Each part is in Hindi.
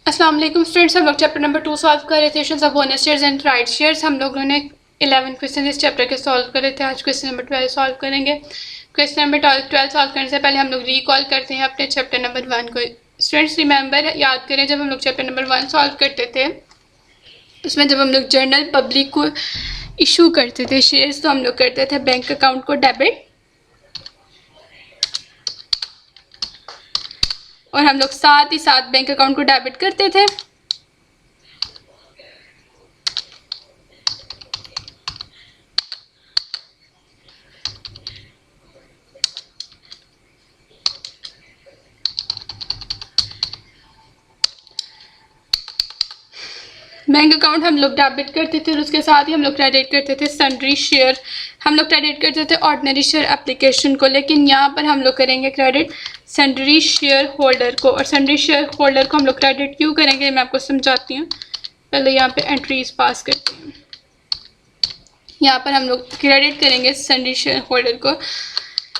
अस्सलाम वालेकुम स्टूडेंट्स, हम लोग चैप्टर नंबर 2 सॉल्व कर रहे थे। Issues of bonus shares and right shares. हम लोगों ने 11 क्वेश्चन इस चैप्टर के सॉल्व कर रहे थे। आज क्वेश्चन नंबर 12 सॉल्व करेंगे। क्वेश्चन नंबर 12 सॉल्व करने से पहले हम लोग रिकॉल करते हैं अपने चैप्टर नंबर 1 को। स्टूडेंट्स रिमेंबर, याद करें जब हम लोग चैप्टर नंबर 1 सॉल्व करते थे उसमें जब हम लोग जनरल पब्लिक को इशू करते थे शेयर्स, तो हम लोग करते थे बैंक अकाउंट को डेबिट और हम लोग साथ ही साथ बैंक अकाउंट को डेबिट करते थे। बैंक अकाउंट हम लोग डेबिट करते थे और उसके साथ ही हम लोग क्रेडिट करते थे सन्ड्री शेयर। हम लोग क्रेडिट करते थे ऑर्डिनरी शेयर एप्लीकेशन को, लेकिन यहाँ पर हम लोग करेंगे क्रेडिट सन्ड्री शेयर होल्डर को। और सन्ड्री शेयर होल्डर को हम लोग क्रेडिट क्यों करेंगे मैं आपको समझाती हूँ। पहले यहाँ पे एंट्रीज पास करते हैं। यहाँ पर हम लोग क्रेडिट करेंगे सन्ड्री शेयर होल्डर को।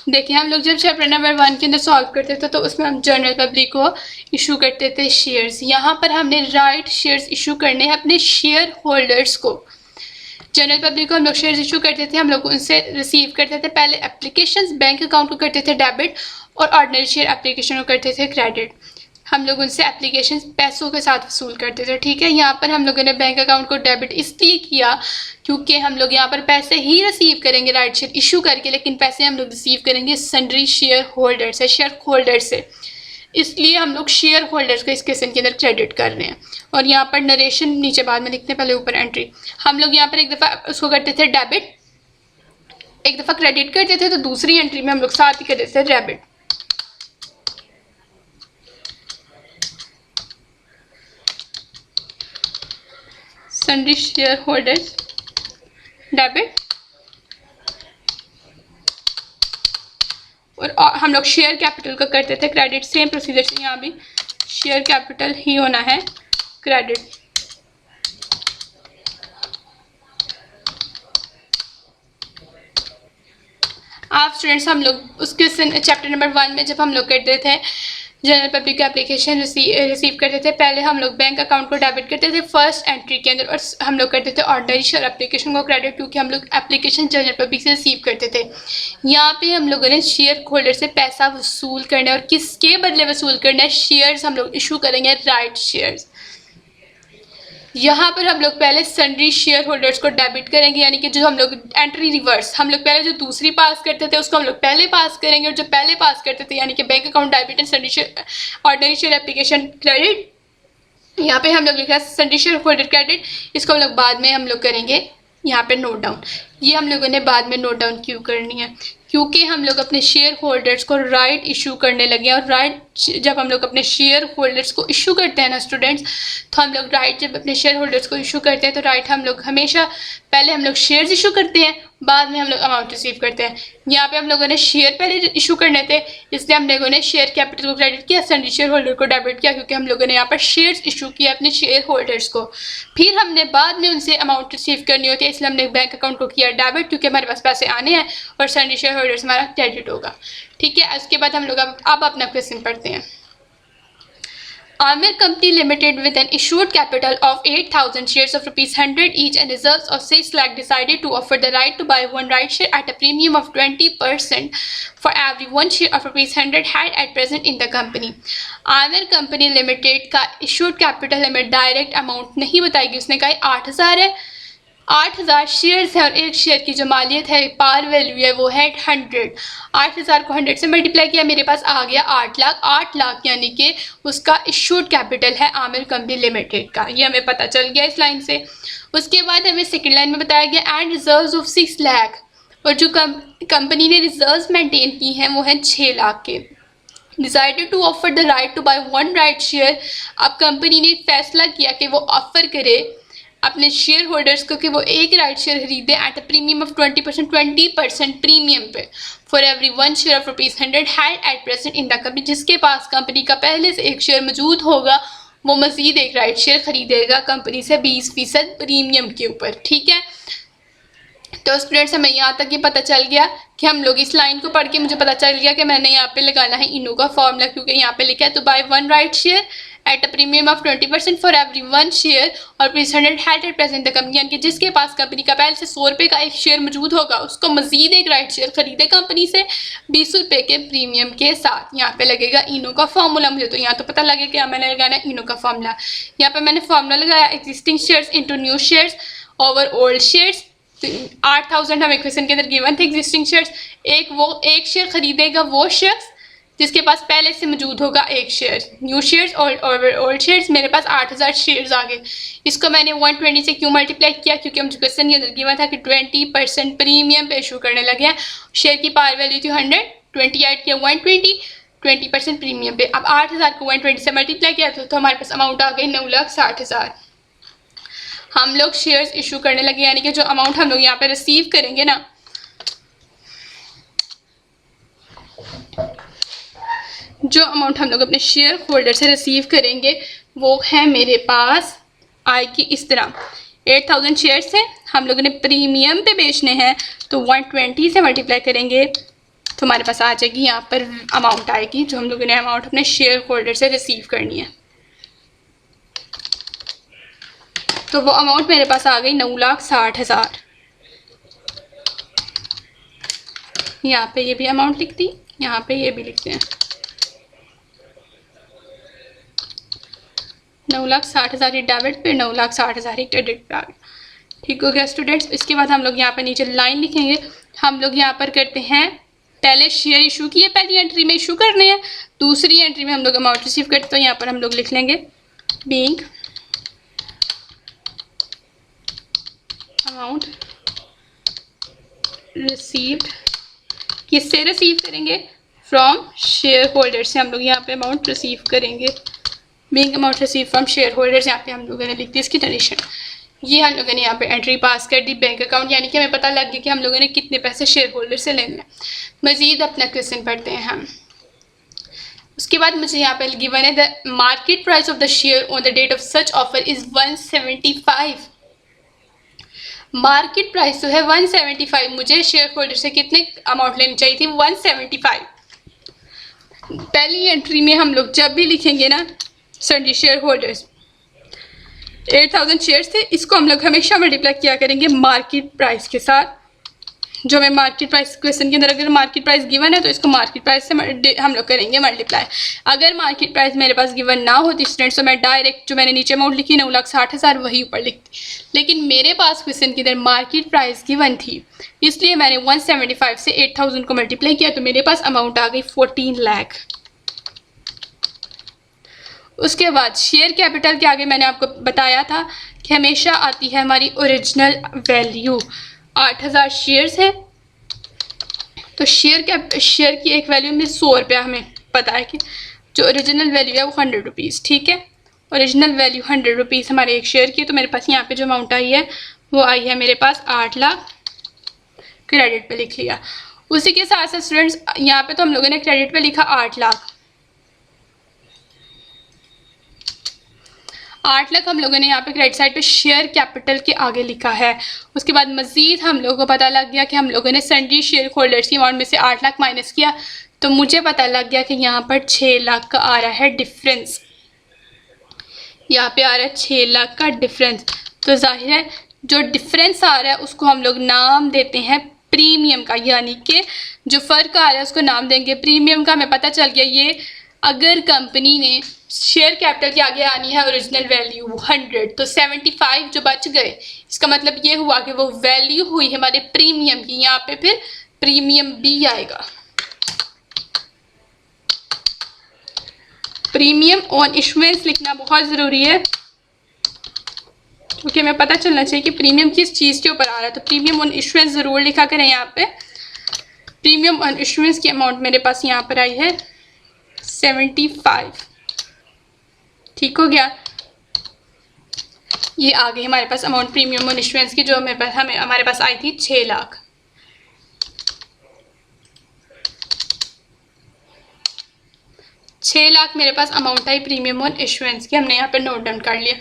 देखिए, हम लोग जब चैप्टर नंबर 1 के अंदर सॉल्व करते थे तो उसमें हम जनरल पब्लिक को इशू करते थे शेयर्स। यहाँ पर हमने राइट शेयर्स इशू करने हैं अपने शेयर होल्डर्स को। जनरल पब्लिक को हम लोग शेयर्स इशू करते थे, हम लोग उनसे रिसीव करते थे पहले एप्लीकेशंस, बैंक अकाउंट को करते थे डेबिट और ऑर्डिनरी शेयर एप्लीकेशन को करते थे क्रेडिट। हम लोग उनसे एप्लीकेशन पैसों के साथ वसूल करते थे। ठीक है, यहाँ पर हम लोगों ने बैंक अकाउंट को डेबिट इसलिए किया क्योंकि हम लोग यहाँ पर पैसे ही रिसीव करेंगे राइट शेयर इशू करके, लेकिन पैसे हम लोग रिसीव करेंगे सन्ड्री शेयर होल्डर से, शेयर होल्डर से। इसलिए हम लोग शेयर होल्डर्स को इस क्वेश्चन के अंदर क्रेडिट कर रहे हैं। और यहाँ पर नरेशन नीचे बाद में लिखते हैं, पहले ऊपर एंट्री। हम लोग यहाँ पर एक दफ़ा उसको करते थे डेबिट, एक दफ़ा क्रेडिट करते थे, तो दूसरी एंट्री में हम लोग साथ ही करते थे debit. Sundry share holders debit और हम लोग शेयर कैपिटल का करते थे क्रेडिट। सेम प्रोसीजर से यहाँ भी शेयर कैपिटल ही होना है क्रेडिट। आप स्टूडेंट्स, हम लोग उस क्वेश्चन चैप्टर नंबर 1 में जब हम लोग करते थे जनरल पब्लिक एप्लीकेशन रिसीव करते थे, पहले हम लोग बैंक अकाउंट को डेबिट करते थे फर्स्ट एंट्री के अंदर, और हम लोग करते थे ऑर्डिनरी शेयर एप्लीकेशन को क्रेडिट, क्योंकि हम लोग एप्लीकेशन जनरल पब्लिक से रिसीव करते थे। यहाँ पे हम लोगों ने शेयर होल्डर से पैसा वसूल करना है और किसके बदले वसूल करना है, शेयर्स हम लोग इशू करेंगे राइट शेयर्स। यहाँ पर हम लोग पहले सन्ड्री शेयर होल्डर्स को डेबिट करेंगे, यानी कि जो हम लोग एंट्री रिवर्स, हम लोग पहले जो दूसरी पास करते थे उसको हम लोग पहले पास करेंगे, और जो पहले पास करते थे यानी कि bank account debit and sundry share ordinary share application credit, यहाँ पे हम लोग लिखा है सन्ड्री शेयर होल्डर क्रेडिट, इसको हम लोग बाद में हम लोग करेंगे यहाँ पे नोट डाउन। ये हम लोगों ने बाद में नोट डाउन क्यों करनी है, क्योंकि हम लोग अपने शेयर होल्डर्स को राइट इशू करने लगे हैं। और राइट जब हम लोग अपने शेयर होल्डर्स को इशू करते हैं ना स्टूडेंट्स, तो हम लोग राइट जब अपने शेयर होल्डर्स को इशू करते हैं तो राइट हम लोग हमेशा पहले हम लोग शेयर्स इशू करते हैं, बाद में हम लोग अमाउंट रिसीव करते हैं। यहाँ पे हम लोगों ने शेयर पहले इशू करने थे, इसलिए हम लोगों ने शेयर कैपिटल को क्रेडिट किया, सन्ड्री शेयर होल्डर को डेबिट किया, क्योंकि हम लोगों ने यहाँ पर शेयर्स इशू किया अपने शेयर होल्डर्स को। फिर हमने बाद में उनसे अमाउंट रिसीव करनी होती है, इसलिए हमने बैंक अकाउंट को किया डेबिट, क्योंकि हमारे पास पैसे आने हैं, और सन्ड्री शेयर होल्डर्स हमारा क्रेडिट होगा। ठीक है, उसके बाद हम लोग अब अपना क्वेश्चन पढ़ते हैं। Amir Company Limited, with an issued capital of 8,000 shares of ₹100 each and reserves of 6 lakh, decided to offer the right to buy one right share at a premium of 20% for every one share of ₹100 had at present in the company. Amir Company Limited का issued capital हमें डायरेक्ट अमाउंट नहीं बताएगी, उसने कहा 8,000 है, 8,000 शेयर्स है और एक शेयर की जो मालियत है, पार वैल्यू है, वो है 100। 8,000 को 100 से मल्टीप्लाई किया, मेरे पास आ गया 8 लाख। 8 लाख यानी कि उसका इशूड कैपिटल है आमिर कंपनी लिमिटेड का, ये हमें पता चल गया इस लाइन से। उसके बाद हमें सेकेंड लाइन में बताया गया एंड रिजर्व्स ऑफ 6 लाख, और जो कंपनी ने रिजर्व्स मेंटेन की हैं वो हैं 6 लाख के। Decided to offer the right to buy one right share, अब कंपनी ने फैसला किया कि वो ऑफर करे अपने शेयर होल्डर्स को कि वो एक राइट शेयर खरीदे at a premium of 20% premium पे, for every one share of ₹100 had at present in the company, जिसके पास कंपनी का पहले से एक शेयर मौजूद होगा वो मजीद एक राइट शेयर खरीदेगा कंपनी से 20% प्रीमियम के ऊपर। ठीक है, तो स्टूडेंट्स हमें यहाँ तक ये पता चल गया कि हम लोग इस लाइन को पढ़ के मुझे पता चल गया कि मैंने यहाँ पे लगाना है इनू का फॉर्मूला, क्योंकि यहाँ पे लिखा है तो buy one right share at a premium of 20% for every 1 share और president had at present the company, यानी कि जिसके पास कंपनी का पहले से 100 रुपये का एक शेयर मौजूद होगा उसको मजीद एक राइट शेयर खरीदे कंपनी से 20 रुपये के प्रीमियम के साथ। यहाँ पे लगेगा इनो का फार्मूला, मुझे तो यहाँ तो पता लगे कि मैंने लगाना इनो का फार्मूला। यहाँ पे मैंने फार्मूला लगाया existing shares into new shares over old shares. 8000 हमें क्वेश्चन के अंदर गिवन थे एग्जिस्टिंग शेयर्स, एक शेयर खरीदेगा वो शख्स जिसके पास पहले से मौजूद होगा एक शेयर। न्यू शेयर्स और ओल्ड शेयर्स, मेरे पास 8000 शेयर्स आ गए। इसको मैंने 120 से क्यों मल्टीप्लाई किया, क्योंकि मुझे क्वेश्चन के अंदर गिवन था कि 20% प्रीमियम पे इशू करने लगे हैं। शेयर की पार वैल्यू थी 100, 20 ऐड किया 120, 20% प्रीमियम पे। अब 8000 को 120 से मल्टीप्लाई किया तो हमारे पास अमाउंट आ गई 9,60,000। हम लोग शेयर्स इशू करने लगे, यानी कि जो अमाउंट हम लोग यहाँ पे रिसीव करेंगे ना, जो अमाउंट हम लोग अपने शेयर होल्डर से रिसीव करेंगे वो है मेरे पास आएगी इस तरह। 8000 शेयर्स है, हम लोगों ने प्रीमियम पे बेचने हैं तो 120 से मल्टीप्लाई करेंगे तो हमारे पास आ जाएगी यहाँ पर अमाउंट आएगी जो हम लोगों ने अमाउंट अपने शेयर होल्डर से रिसीव करनी है। तो वो अमाउंट मेरे पास आ गई 9,60,000। यहाँ पे ये भी अमाउंट लिख दी, यहाँ पे ये भी लिखते हैं 9,60,000 ही डेबिट पे, 9,60,000 ही क्रेडिट पे आ गया। ठीक हो गया स्टूडेंट्स। इसके बाद हम लोग यहाँ पे नीचे लाइन लिखेंगे। हम लोग यहाँ पर करते हैं पहले शेयर इशू किए, पहली एंट्री में इशू करने हैं, दूसरी एंट्री में हम लोग अमाउंट रिसीव करते हैं। यहाँ पर हम लोग लिख लेंगे बीइंग अमाउंट रिसीव्ड, किससे रिसीव करेंगे, फ्रॉम शेयर होल्डर से हम लोग यहाँ पे अमाउंट रिसीव करेंगे। Being amount receive from share holders, यहाँ पे हम लोगों ने लिख दी इसकी कंडीशन। ये हम लोगों ने यहाँ पे एंट्री पास कर दी बैंक अकाउंट, यानी कि हमें पता लग गया कि हम लोगों ने कितने पैसे शेयर होल्डर से लेने हैं। मज़ीद अपना क्वेश्चन पढ़ते हैं हम। उसके बाद मुझे यहाँ पे गिवन है the market price of the share on the date of such offer is 175। Market price तो है 175, मुझे शेयर होल्डर से कितने अमाउंट लेनी चाहिए थी, 175। पहली एंट्री में हम लोग जब भी लिखेंगे ना सर शेयर होल्डर्स 8000 शेयर्स थे, इसको हम लोग हमेशा मल्टीप्लाई किया करेंगे मार्केट प्राइस के साथ। जो हमें मार्केट प्राइस क्वेश्चन के अंदर अगर मार्केट प्राइस गिवन है तो इसको मार्केट प्राइस से हम लोग करेंगे मल्टीप्लाई। अगर मार्केट प्राइस मेरे पास गिवन ना होती स्टूडेंट्स तो मैं डायरेक्ट जो मैंने नीचे अमाउंट लिखी 9,60,000 वही ऊपर लिखती, लेकिन मेरे पास क्वेश्चन के अंदर मार्केट प्राइस गिवन थी इसलिए मैंने 175 से 8000 को मल्टीप्लाई किया तो मेरे पास अमाउंट आ गई 14 लाख। उसके बाद शेयर कैपिटल के आगे मैंने आपको बताया था कि हमेशा आती है हमारी ओरिजिनल वैल्यू। 8000 शेयर्स है तो शेयर की एक वैल्यू में 100 रुपया हमें पता है कि जो ओरिजिनल वैल्यू है वो 100 रुपीज़। ठीक है, ओरिजिनल वैल्यू 100 रुपीज़ हमारे एक शेयर की, तो मेरे पास यहाँ पे जो अमाउंट आई है वो आई है मेरे पास 8 लाख, क्रेडिट पे लिख लिया। उसी के साथ साथ स्टूडेंट्स यहाँ पे तो हम लोगों ने क्रेडिट पे लिखा 8 लाख, 8 लाख हम लोगों ने यहाँ पे क्रेडिट साइड पे शेयर कैपिटल के आगे लिखा है। उसके बाद मज़ीद हम लोगों को पता लग गया कि हम लोगों ने सन्डी शेयर होल्डर्स की अमाउंट में से 8 लाख माइनस किया तो मुझे पता लग गया कि यहाँ पर 6 लाख का आ रहा है डिफरेंस। यहाँ पे आ रहा है 6 लाख का डिफरेंस, तो जाहिर है जो डिफरेंस आ रहा है उसको हम लोग नाम देते हैं प्रीमियम का, यानी कि जो फ़र्क आ रहा है उसको नाम देंगे प्रीमियम का। हमें पता चल गया ये अगर कंपनी ने शेयर कैपिटल के आगे आनी है ओरिजिनल वैल्यू 100 तो 75 जो बच गए, इसका मतलब ये हुआ कि वो वैल्यू हुई हमारे प्रीमियम की। यहाँ पे फिर प्रीमियम भी आएगा। प्रीमियम ऑन इशुएंस लिखना बहुत ज़रूरी है क्योंकि हमें पता चलना चाहिए कि प्रीमियम किस चीज़ के ऊपर आ रहा है। तो प्रीमियम ऑन इशुएंस ज़रूर लिखा करें। यहाँ पे प्रीमियम ऑन इशुएंस की अमाउंट मेरे पास यहाँ पर आई है 75। ठीक हो गया, ये आ गई हमारे पास अमाउंट प्रीमियम ऑन इशुएंस की जो हमारे पास आई थी 6 लाख। छः लाख मेरे पास अमाउंट आई प्रीमियम ऑन इशुएंस की, हमने यहाँ पर नोट डाउन कर लिया।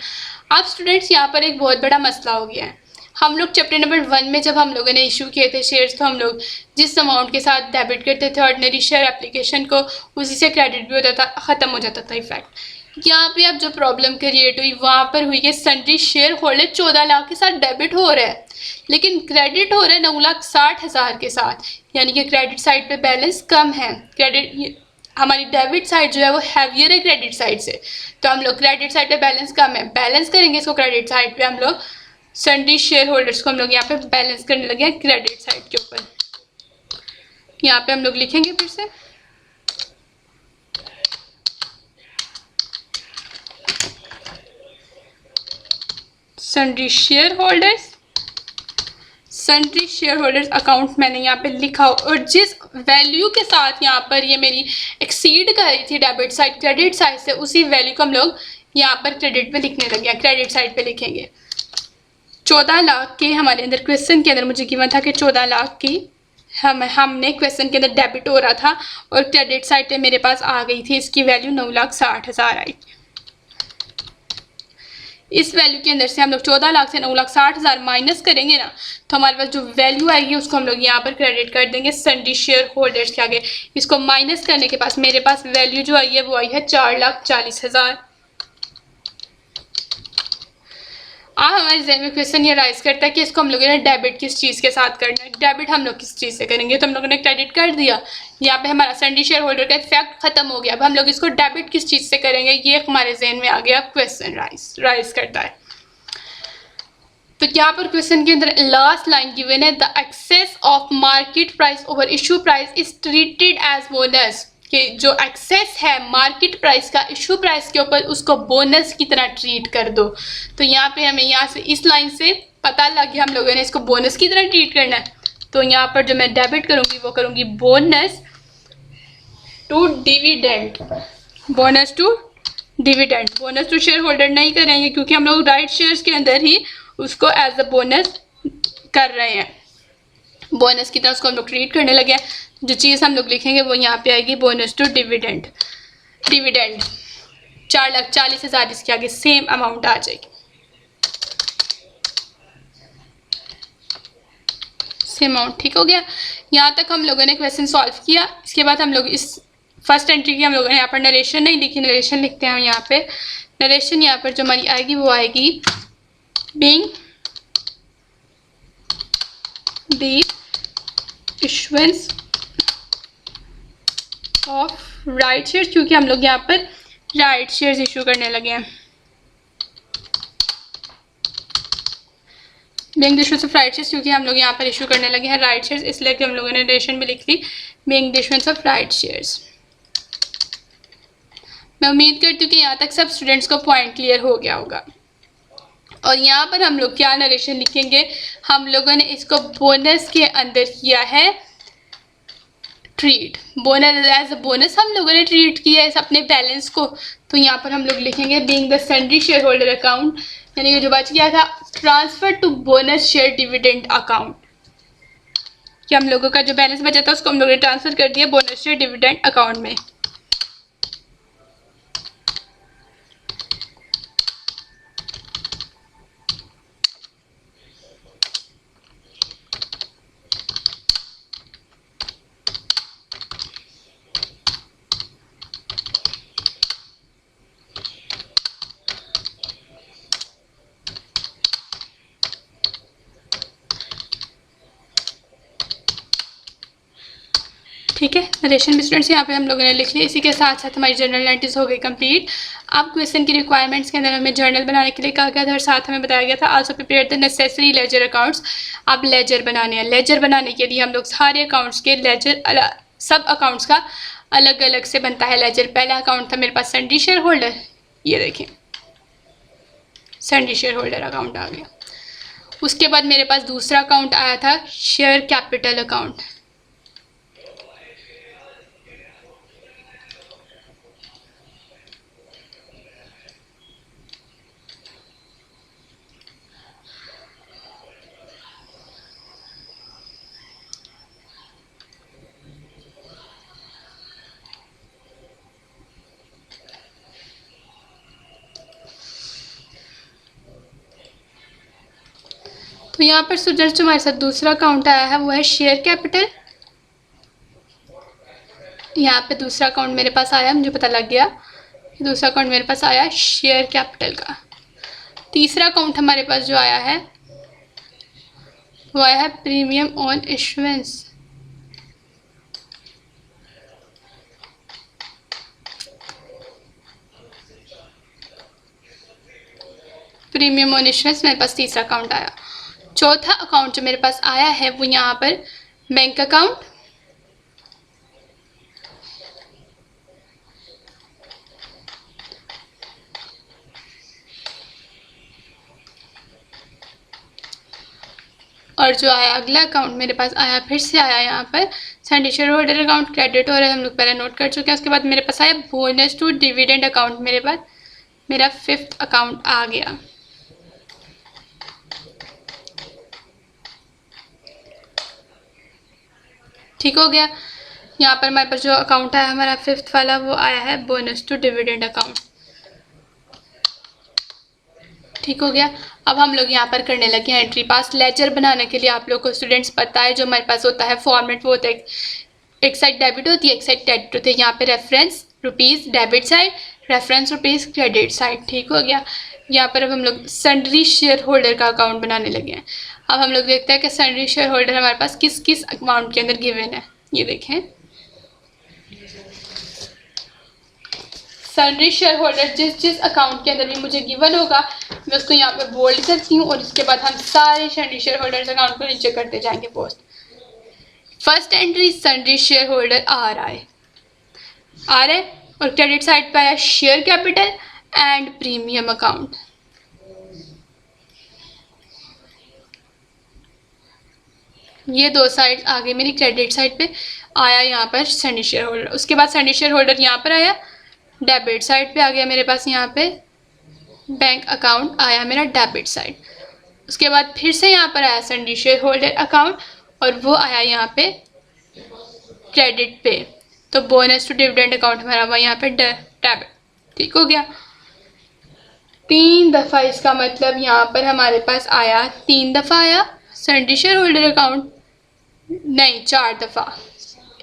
अब स्टूडेंट्स यहाँ पर एक बहुत बड़ा मसला हो गया है। हम लोग चैप्टर नंबर 1 में जब हम लोगों ने इशू किए थे शेयर्स तो हम लोग जिस अमाउंट के साथ डेबिट करते थे ऑर्डिनरी शेयर एप्लीकेशन को, उसी से क्रेडिट भी होता था, ख़त्म हो जाता था इफेक्ट। यहाँ पे अब जो प्रॉब्लम क्रिएट हुई वहाँ पर हुई कि सन्ड्री शेयर होल्डर 14 लाख के साथ डेबिट हो रहा है, लेकिन क्रेडिट हो रहा है 9,60,000 के साथ, यानी कि क्रेडिट साइड पे बैलेंस कम है। क्रेडिट हमारी डेबिट साइड जो है वो हैवियर है क्रेडिट साइड से, तो हम लोग क्रेडिट साइड पे बैलेंस कम है, बैलेंस करेंगे इसको क्रेडिट साइड पे। हम लोग सन्ड्री शेयर होल्डर्स को हम लोग यहाँ पे बैलेंस करने लगे हैं क्रेडिट साइड के ऊपर। यहाँ पे हम लोग लिखेंगे फिर से सन्ड्री शेयर होल्डर्स अकाउंट मैंने यहाँ पे लिखा, और जिस वैल्यू के साथ यहाँ पर ये मेरी एक्सीड कर रही थी डेबिट साइड क्रेडिट साइड से, उसी वैल्यू को हम लोग यहाँ पर क्रेडिट पे लिखने लगे हैं, क्रेडिट साइड पे लिखेंगे। 14 लाख के हमारे अंदर क्वेश्चन के अंदर मुझे गिवन था कि 14 लाख की हमने क्वेश्चन के अंदर डेबिट हो रहा था, और क्रेडिट साइड पे मेरे पास आ गई थी इसकी वैल्यू 9,60,000 आई। इस वैल्यू के अंदर से हम लोग 14 लाख से 9,60,000 माइनस करेंगे ना, तो हमारे पास जो वैल्यू आएगी उसको हम लोग यहाँ पर क्रेडिट कर देंगे सन्ड्री शेयर होल्डर्स के आगे। इसको माइनस करने के पास मेरे पास वैल्यू जो आई है वो आई है 4,40,000। हमारे जहन में क्वेश्चन ये राइज करता है कि इसको हम लोगों ने डेबिट किस चीज़ के साथ करना है, डेबिट हम लोग किस चीज़ से करेंगे, तो हम लोगों ने क्रेडिट कर दिया। यहाँ पे हमारा सन्ड्री शेयर होल्डर का इफेक्ट खत्म हो गया। अब हम लोग इसको डेबिट किस चीज़ से करेंगे, ये हमारे जहन में आ गया, क्वेश्चन राइज करता है। तो यहाँ पर क्वेश्चन के अंदर लास्ट लाइन गिवन है, the excess of market price over issue price is treated as bonus, कि जो एक्सेस है मार्केट प्राइस का इशू प्राइस के ऊपर उसको बोनस की तरह ट्रीट कर दो। तो यहाँ पे हमें यहाँ से इस लाइन से पता लग गया हम लोगों ने इसको बोनस की तरह ट्रीट करना है। तो यहाँ पर जो मैं डेबिट करूँगी वो करूँगी bonus to dividend, bonus to dividend. Bonus to share holder नहीं करेंगे क्योंकि हम लोग राइट शेयर्स के अंदर ही उसको एज अ बोनस कर रहे हैं, बोनस की तरह उसको हम लोग ट्रीट करने लगे हैं। जो चीज़ हम लोग लिखेंगे वो यहाँ पे आएगी बोनस टू डिविडेंड। 4,40,000 इसके आगे सेम अमाउंट आ जाएगी, सेम अमाउंट। ठीक हो गया, यहाँ तक हम लोगों ने क्वेश्चन सॉल्व किया। इसके बाद हम लोग इस फर्स्ट एंट्री की हम लोगों ने यहाँ पर नरेशन नहीं लिखी, नरेशन लिखते हैं हम यहाँ पे। नरेशन यहाँ पर जो हमारी आएगी वो आएगी being the issuance of right shares, क्योंकि हम लोग यहाँ पर राइट शेयर्स इशू करने लगे हैं। Being the issuance of right shares, क्योंकि हम लोग यहाँ पर इशू करने लगे हैं राइट शेयर्स, इसलिए कि हम लोगों ने नरेशन भी लिख ली being the issuance of right shares. मैं उम्मीद करती हूँ कि यहाँ तक सब स्टूडेंट्स को पॉइंट क्लियर हो गया होगा। और यहाँ पर हम लोग क्या नरेशन लिखेंगे, हम लोगों ने इसको बोनस के अंदर किया है treat, bonus as a bonus हम लोगों ने ट्रीट किया है इस अपने बैलेंस को। तो यहाँ पर हम लोग लिखेंगे being the sundry share holder account, यानी कि जो बच गया था transfer to bonus share dividend account, कि हम लोगों का जो बैलेंस बचा था उसको हम लोगों ने ट्रांसफर कर दिया बोनस शेयर डिविडेंड अकाउंट में। ठीक है, नरेशन भी स्टूडेंट्स यहाँ पे हम लोगों ने लिख लिया। इसी के साथ साथ हमारी जर्नल एंट्रीज हो गई कंप्लीट। अब क्वेश्चन की रिक्वायरमेंट्स के अंदर हमें जर्नल बनाने के लिए कहा गया था और साथ हमें बताया गया था also prepare the necessary ledger accounts. अब लेजर बनाने हैं। लेजर बनाने के लिए हम लोग सारे अकाउंट्स के लेजर सब अकाउंट्स का अलग अलग से बनता है लेजर। पहला अकाउंट था मेरे पास सन्ड्री शेयर होल्डर, ये देखें सन्ड्री शेयर होल्डर अकाउंट आ गया। उसके बाद मेरे पास दूसरा अकाउंट आया था शेयर कैपिटल अकाउंट। तो यहाँ पर स्टूडेंट्स जो हमारे साथ दूसरा अकाउंट आया है वो है शेयर कैपिटल। यहाँ पे दूसरा अकाउंट मेरे पास आया, मुझे पता लग गया दूसरा अकाउंट मेरे पास आया शेयर कैपिटल का। तीसरा अकाउंट हमारे पास जो आया है वो आया है premium on issuance. Premium on issuance मेरे पास तीसरा अकाउंट आया। चौथा अकाउंट जो मेरे पास आया है वो यहाँ पर बैंक अकाउंट, और जो आया अगला अकाउंट मेरे पास आया फिर से आया यहाँ पर Sandy share holder account credit हो रहा है, हम लोग पहले नोट कर चुके हैं। उसके बाद मेरे पास आया बोनस टू डिविडेंड अकाउंट, मेरे पास मेरा फिफ्थ अकाउंट आ गया। ठीक हो गया। यहाँ पर हमारे पास जो अकाउंट आया हमारा फिफ्थ वाला वो आया है बोनस टू डिविडेंड अकाउंट। ठीक हो गया। अब हम लोग यहाँ पर करने लगे हैं एंट्री पास। लेजर बनाने के लिए आप लोग को स्टूडेंट्स पता है जो हमारे पास होता है फॉर्मेट वो होता है एक साइड डेबिट होती है एक साइड क्रेडिट होती है। यहाँ पे reference rupees debit side, reference rupees credit side. ठीक हो गया। यहाँ पर अब हम लोग सन्ड्री शेयर होल्डर का अकाउंट बनाने लगे हैं। अब हम लोग देखते हैं कि सन्ड्री शेयर होल्डर हमारे पास किस किस अकाउंट के अंदर गिवन है। ये देखें सन्ड्री शेयर होल्डर जिस जिस अकाउंट के अंदर भी मुझे गिवन होगा मैं उसको यहाँ पे बोल्ड करती हूँ और उसके बाद हम सारे सन्ड्री शेयर होल्डर्स अकाउंट को नीचे करते जाएंगे post. First entry sundry share holder आ रहा है और क्रेडिट साइड पे आया share capital and premium account. ये दो साइड आगे मेरी क्रेडिट साइड पे आया यहाँ पर सन्ड्री शेयर होल्डर। उसके बाद सन्ड्री शेयर होल्डर यहाँ पर आया डेबिट साइड पे आ गया मेरे पास यहाँ पे बैंक अकाउंट आया मेरा डेबिट साइड। उसके बाद फिर से यहाँ पर आया सन्ड्री शेयर होल्डर अकाउंट और वो आया यहाँ पे क्रेडिट पे। तो बोनस टू डिविडेंड अकाउंट हमारा हुआ यहाँ पे डेबिट। ठीक हो गया। 3 दफ़ा इसका मतलब यहाँ पर हमारे पास आया 3 दफ़ा आया सन्ड्री शेयर होल्डर अकाउंट, नहीं 4 दफ़ा।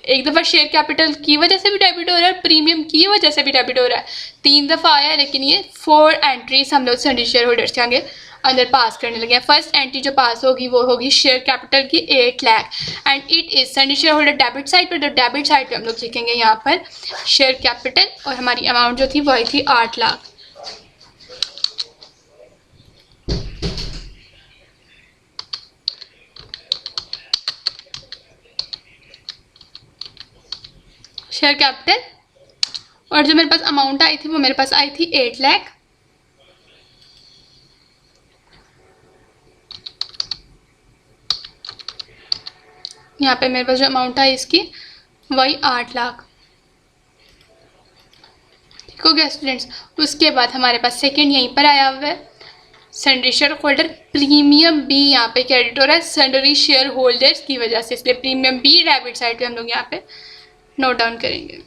एक दफ़ा शेयर कैपिटल की वजह से भी डेबिट हो रहा है, प्रीमियम की वजह से भी डेबिट हो रहा है। 3 दफ़ा आया लेकिन ये 4 एंट्रीज हम लोग सन्ड्री शेयर होल्डर्स के आगे अंदर पास करने लगे हैं। फर्स्ट एंट्री जो पास होगी वो होगी शेयर कैपिटल की 8 lakh and it is sundry share holder debit side पर। तो डेबिट साइड पे हम लोग लिखेंगे यहाँ पर शेयर कैपिटल और हमारी अमाउंट जो थी वो आई थी 8 लाख। शेयर कैपिटल और जो मेरे पास अमाउंट आई थी वो मेरे पास आई थी 8 लाख। यहाँ पे मेरे पास जो अमाउंट आई इसकी वही 8 लाख। ठीक हो गया स्टूडेंट्स। उसके बाद हमारे पास सेकंड यहीं पर आया हुआ है sundry share holder premium B. यहाँ पे क्रेडिट हो रहा है सन्ड्री शेयर होल्डर्स की वजह से, इसलिए प्रीमियम बी डेबिट साइड पे हम लोग यहाँ पे नोट डाउन करेंगे।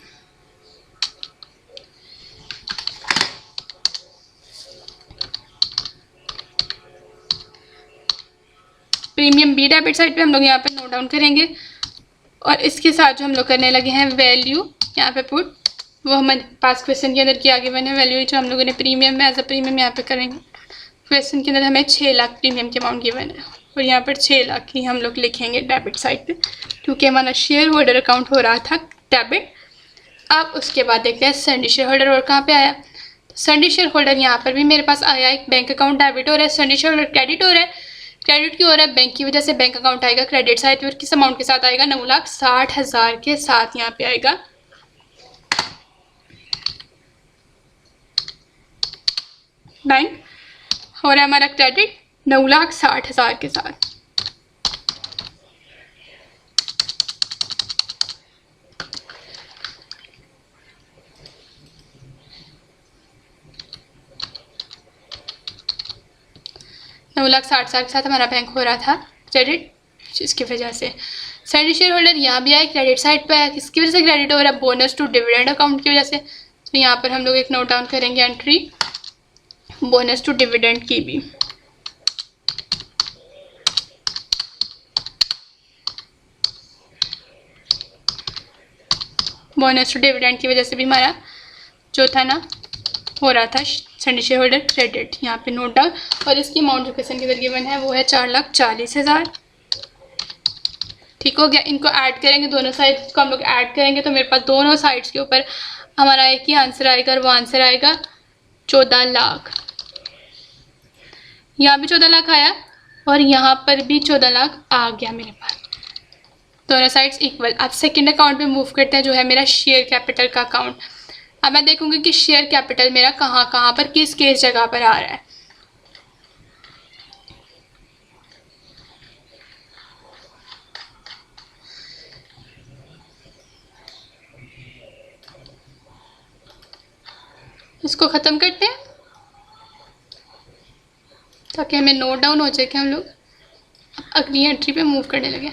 प्रीमियम बी डेबिट साइड पे हम लोग यहाँ पे नोट डाउन करेंगे और इसके साथ जो हम लोग करने लगे हैं वैल्यू यहाँ पे पुट, वो हमारे पास क्वेश्चन के अंदर किया गिवन है। वैल्यू जो हम लोगों ने प्रीमियम में एज अ प्रीमियम यहाँ पे करेंगे। क्वेश्चन के अंदर हमें 6 लाख प्रीमियम की अमाउंट गिवन है और यहाँ पर 6 लाख ही हम लोग लिखेंगे डेबिट साइड पे क्योंकि हमारा शेयर होल्डर अकाउंट हो रहा था डेबिट। अब उसके बाद देखते हैं सन्ड्री शेयर होल्डर और कहाँ पे आया। सन्ड्री शेयर होल्डर यहाँ पर भी मेरे पास आया एक बैंक अकाउंट डेबिट हो रहा है, सन्ड्री शेयर होल्डर क्रेडिट हो रहा है। क्रेडिट क्यों हो रहा है? बैंक की वजह से बैंक अकाउंट आएगा क्रेडिट साइड पर किस अमाउंट के साथ आएगा 9,60,000 के साथ यहाँ पे आएगा। बैंक हो रहा है हमारा क्रेडिट 9,60,000 के साथ। नौ लाख 60,000 के साथ हमारा बैंक हो रहा था क्रेडिट, जिसकी वजह से सन्ड्री शेयर होल्डर यहाँ भी आया क्रेडिट साइड पे आया। किसकी वजह से क्रेडिट हो रहा है? बोनस टू डिविडेंड अकाउंट की वजह से। तो यहाँ पर हम लोग एक नोट डाउन करेंगे एंट्री बोनस टू डिविडेंड की भी। बोनस टू डिविडेंड की वजह से भी हमारा जो था ना हो रहा था सन्डी शेयर होल्डर क्रेडिट, यहाँ पे नोट डाउन। और इसकी अमाउंट जो क्वेश्चन के अंदर गिवन है वो है 4,40,000। ठीक हो गया। इनको ऐड करेंगे, दोनों साइड को हम लोग ऐड करेंगे तो मेरे पास दोनों साइड्स के ऊपर हमारा एक ही आंसर आएगा और वो आंसर आएगा 14 लाख। यहाँ भी 14 लाख आया और यहाँ पर भी 14 लाख आ गया मेरे पास, दोनों साइड्स इक्वल। अब सेकंड अकाउंट पे मूव करते हैं जो है मेरा शेयर कैपिटल का अकाउंट। अब मैं देखूंगी कि शेयर कैपिटल मेरा कहाँ पर किस जगह पर आ रहा है। इसको ख़त्म करते हैं ताकि हमें नोट डाउन हो जाए कि हम लोग अगली एंट्री पे मूव करने लगे।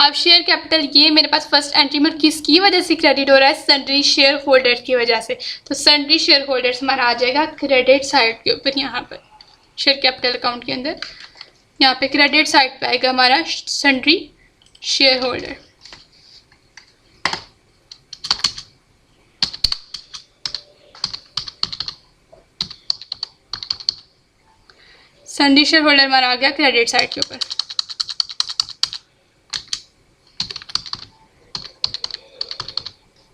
अब शेयर कैपिटल ये मेरे पास फर्स्ट एंट्री में किसकी वजह से क्रेडिट हो रहा है, सन्ड्री शेयर होल्डर्स की वजह से। तो सन्ड्री शेयर होल्डर्स हमारा आ जाएगा क्रेडिट साइड के ऊपर, यहाँ पर शेयर कैपिटल अकाउंट के अंदर यहाँ पे क्रेडिट साइड पे आएगा हमारा sundry share holder. Sundry share holder हमारा आ गया क्रेडिट साइड के ऊपर।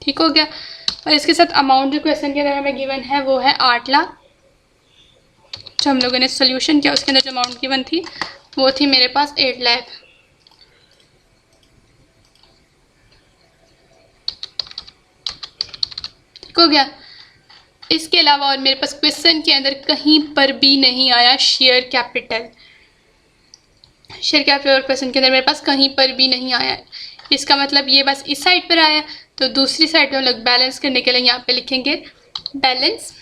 ठीक हो गया। और इसके साथ अमाउंट जो क्वेश्चन के अंदर हमें गिवन है वो है 8 लाख। जो हम लोगों ने सोल्यूशन किया उसके अंदर जो अमाउंट गिवन थी वो थी मेरे पास 8 लाख। ठीक हो गया। इसके अलावा और मेरे पास क्वेश्चन के अंदर कहीं पर भी नहीं आया share capital. Share capital question के अंदर मेरे पास कहीं पर भी नहीं आया। इसका मतलब ये बस इस साइड पर आया। तो दूसरी साइड पे हम लोग बैलेंस करने के लिए यहाँ पे लिखेंगे बैलेंस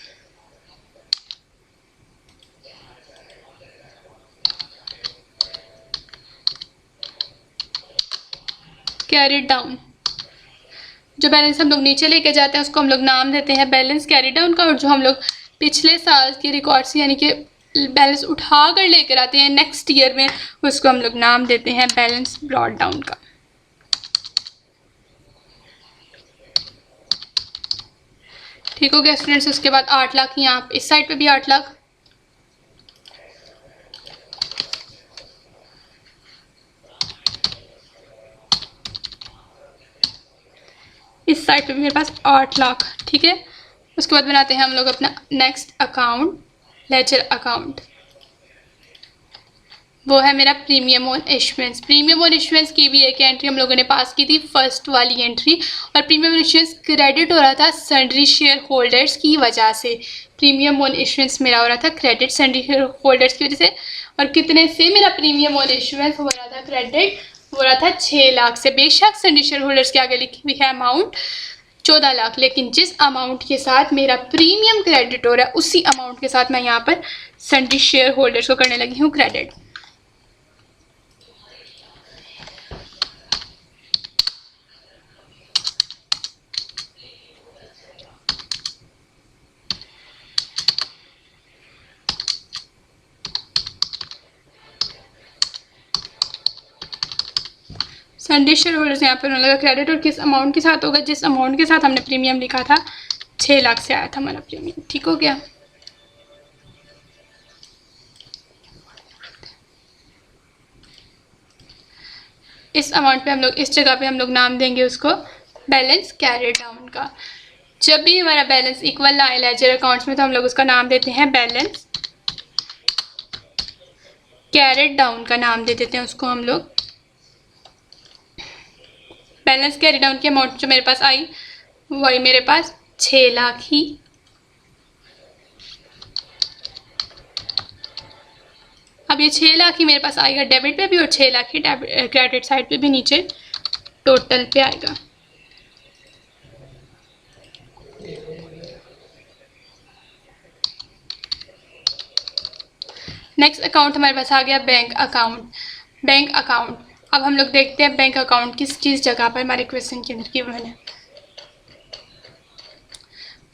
कैरी डाउन। जो बैलेंस हम लोग नीचे लेके जाते हैं उसको हम लोग नाम देते हैं बैलेंस कैरी डाउन का। और जो हम लोग पिछले साल के रिकॉर्ड से यानी कि बैलेंस उठा कर लेकर आते हैं नेक्स्ट ईयर में, उसको हम लोग नाम देते हैं बैलेंस ब्रॉट डाउन का। ठीक हो गया स्टूडेंट्स। उसके बाद 8 लाख, यहाँ इस साइड पे भी 8 लाख। इस साइड पे भी मेरे पास 8 लाख। ठीक है। उसके बाद बनाते हैं हम लोग अपना नेक्स्ट अकाउंट, लेजर अकाउंट। वो है मेरा premium on issuance. Premium on issuance की भी एक एंट्री हम लोगों ने पास की थी, फर्स्ट वाली एंट्री। और प्रीमियम ऑन इशुएंस क्रेडिट हो रहा था सन्ड्री शेयर होल्डर्स की वजह से। प्रीमियम ऑन इशुएंस मेरा हो रहा था क्रेडिट सन्ड्री शेयर होल्डर्स की वजह से। और कितने से मेरा प्रीमियम ऑन इशुएंस हो रहा था क्रेडिट, हो रहा था 6 लाख से। बेशक सन्ड्री शेयर होल्डर्स के आगे लिखी हुई है अमाउंट 14 लाख, लेकिन जिस अमाउंट के साथ मेरा प्रीमियम क्रेडिट हो रहा है उसी अमाउंट के साथ मैं यहाँ पर सन्ड्री शेयर होल्डर्स को करने लगी हूँ क्रेडिट। सन्ड्री शेयर होल्डर्स यहाँ पर होने लगा क्रेडिट। और किस अमाउंट के साथ होगा, जिस अमाउंट के साथ हमने प्रीमियम लिखा था 6 लाख से आया था हमारा प्रीमियम। ठीक हो गया। इस अमाउंट पे हम लोग, इस जगह पे हम लोग नाम देंगे उसको बैलेंस कैरी डाउन का। जब भी हमारा बैलेंस इक्वल आए लेजर अकाउंट्स में तो हम लोग उसका नाम देते हैं बैलेंस कैरेट डाउन का नाम दे देते हैं उसको हम लोग। बैलेंस कैरी डाउन की अमाउंट जो मेरे पास आई वही मेरे पास 6 लाख ही। अब ये 6 लाख ही मेरे पास आएगा डेबिट पे भी और 6 लाख ही क्रेडिट साइड पे भी नीचे टोटल पे आएगा। नेक्स्ट अकाउंट हमारे पास आ गया बैंक अकाउंट। बैंक अकाउंट अब हम लोग देखते हैं बैंक अकाउंट किस चीज़ जगह पर हमारे क्वेश्चन के अंदर गिवन है।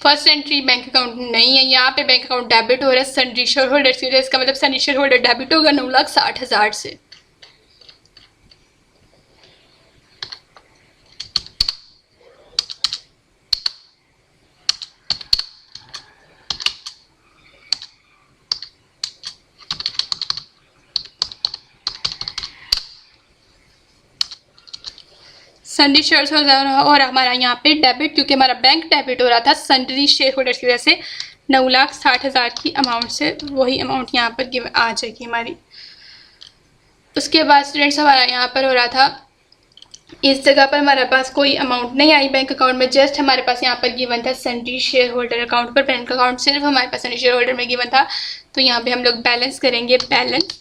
फर्स्ट एंट्री बैंक अकाउंट नहीं है, यहाँ पे बैंक अकाउंट डेबिट हो रहा है सन्ड्री शेयर होल्डर से। इसका मतलब सन्ड्री शेयर होल्डर डेबिट होगा 9,60,000 से। सन्ड्री शेयर्स और हमारा यहाँ पे डेबिट, क्योंकि हमारा बैंक डेबिट हो रहा था सन्ड्री शेयर होल्डर्स की वजह से 9,60,000 की अमाउंट से, वही अमाउंट यहाँ पर आ जाएगी हमारी। उसके बाद स्टूडेंट्स हमारा यहाँ पर हो रहा था, इस जगह पर हमारे पास कोई अमाउंट नहीं आई बैंक अकाउंट में, जस्ट हमारे पास यहाँ पर गिवन था सन्ड्री शेयर होल्डर अकाउंट पर, बैंक अकाउंट सिर्फ हमारे पास सन्ड्री शेयर होल्डर में गिवन था। तो यहाँ पे हम लोग बैलेंस करेंगे, बैलेंस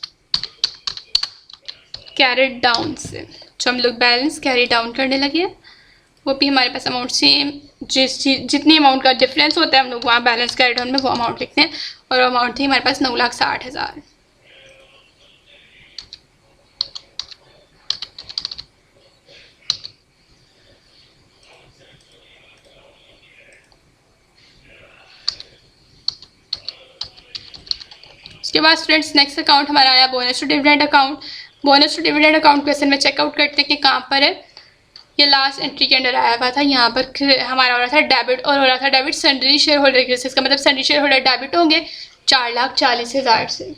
कैरिड डाउन से। जो हम लोग बैलेंस कैरी डाउन करने लगे, वो भी हमारे पास अमाउंट सेम, जितनी अमाउंट का डिफरेंस होता है हम लोग वहाँ बैलेंस कैरी डाउन में वो अमाउंट लिखते हैं, और अमाउंट थी हमारे पास 9,60,000। उसके बाद स्टूडेंट्स नेक्स्ट अकाउंट हमारा आया bonus to dividend account. Bonus to dividend account question में चेकआउट करते हैं कि कहाँ पर है। ये लास्ट एंट्री के अंदर आया हुआ था, यहाँ पर हमारा हो रहा था डेबिट, और हो रहा था डेबिट सन्ड्री शेयर होल्डर की, इसका मतलब सन्ड्री शेयर होल्डर डेबिट होंगे 4,40,000 से।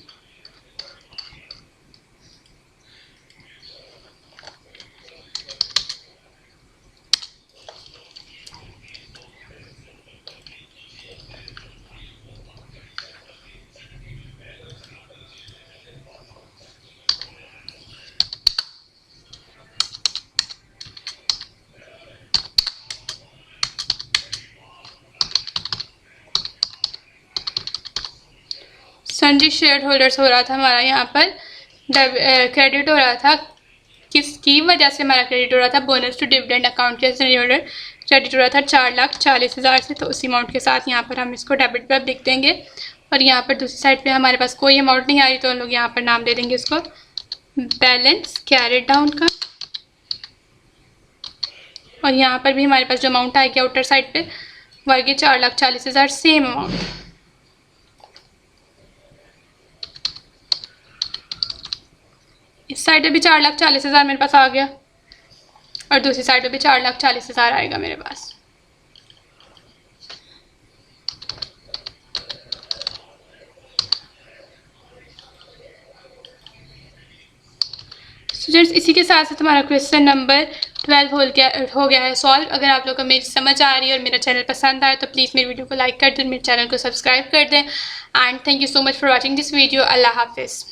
सन्ड्री शेयर होल्डर्स हो रहा था हमारा यहाँ पर क्रेडिट हो रहा था, किसकी वजह से हमारा क्रेडिट हो रहा था, बोनस टू डिविडेंड अकाउंट के सन्ड्री होल्डर क्रेडिट हो रहा था 4,40,000 से। तो उसी अमाउंट के साथ यहाँ पर हम इसको डेबिट पर लिख देंगे, और यहाँ पर दूसरी साइड पे हमारे पास कोई अमाउंट नहीं आ रही, तो हम लोग यहाँ पर नाम दे देंगे इसको बैलेंस कैरिड डाउन का। और यहाँ पर भी हमारे पास जो अमाउंट आएगी आउटर साइड पे वर्ग 4,40,000, सेम अमाउंट। इस साइड पे भी 4,40,000 मेरे पास आ गया, और दूसरी साइड पे भी 4,40,000 आएगा मेरे पास। स्टूडेंट्स इसी के साथ साथ हमारा क्वेश्चन नंबर 12 हो गया है सॉल्व। अगर आप लोगों को मेरी समझ आ रही है और मेरा चैनल पसंद आए तो प्लीज़ मेरी वीडियो को लाइक कर दें, मेरे चैनल को सब्सक्राइब कर दें। And thank you so much for watching this video. अल्लाह हाफिज़।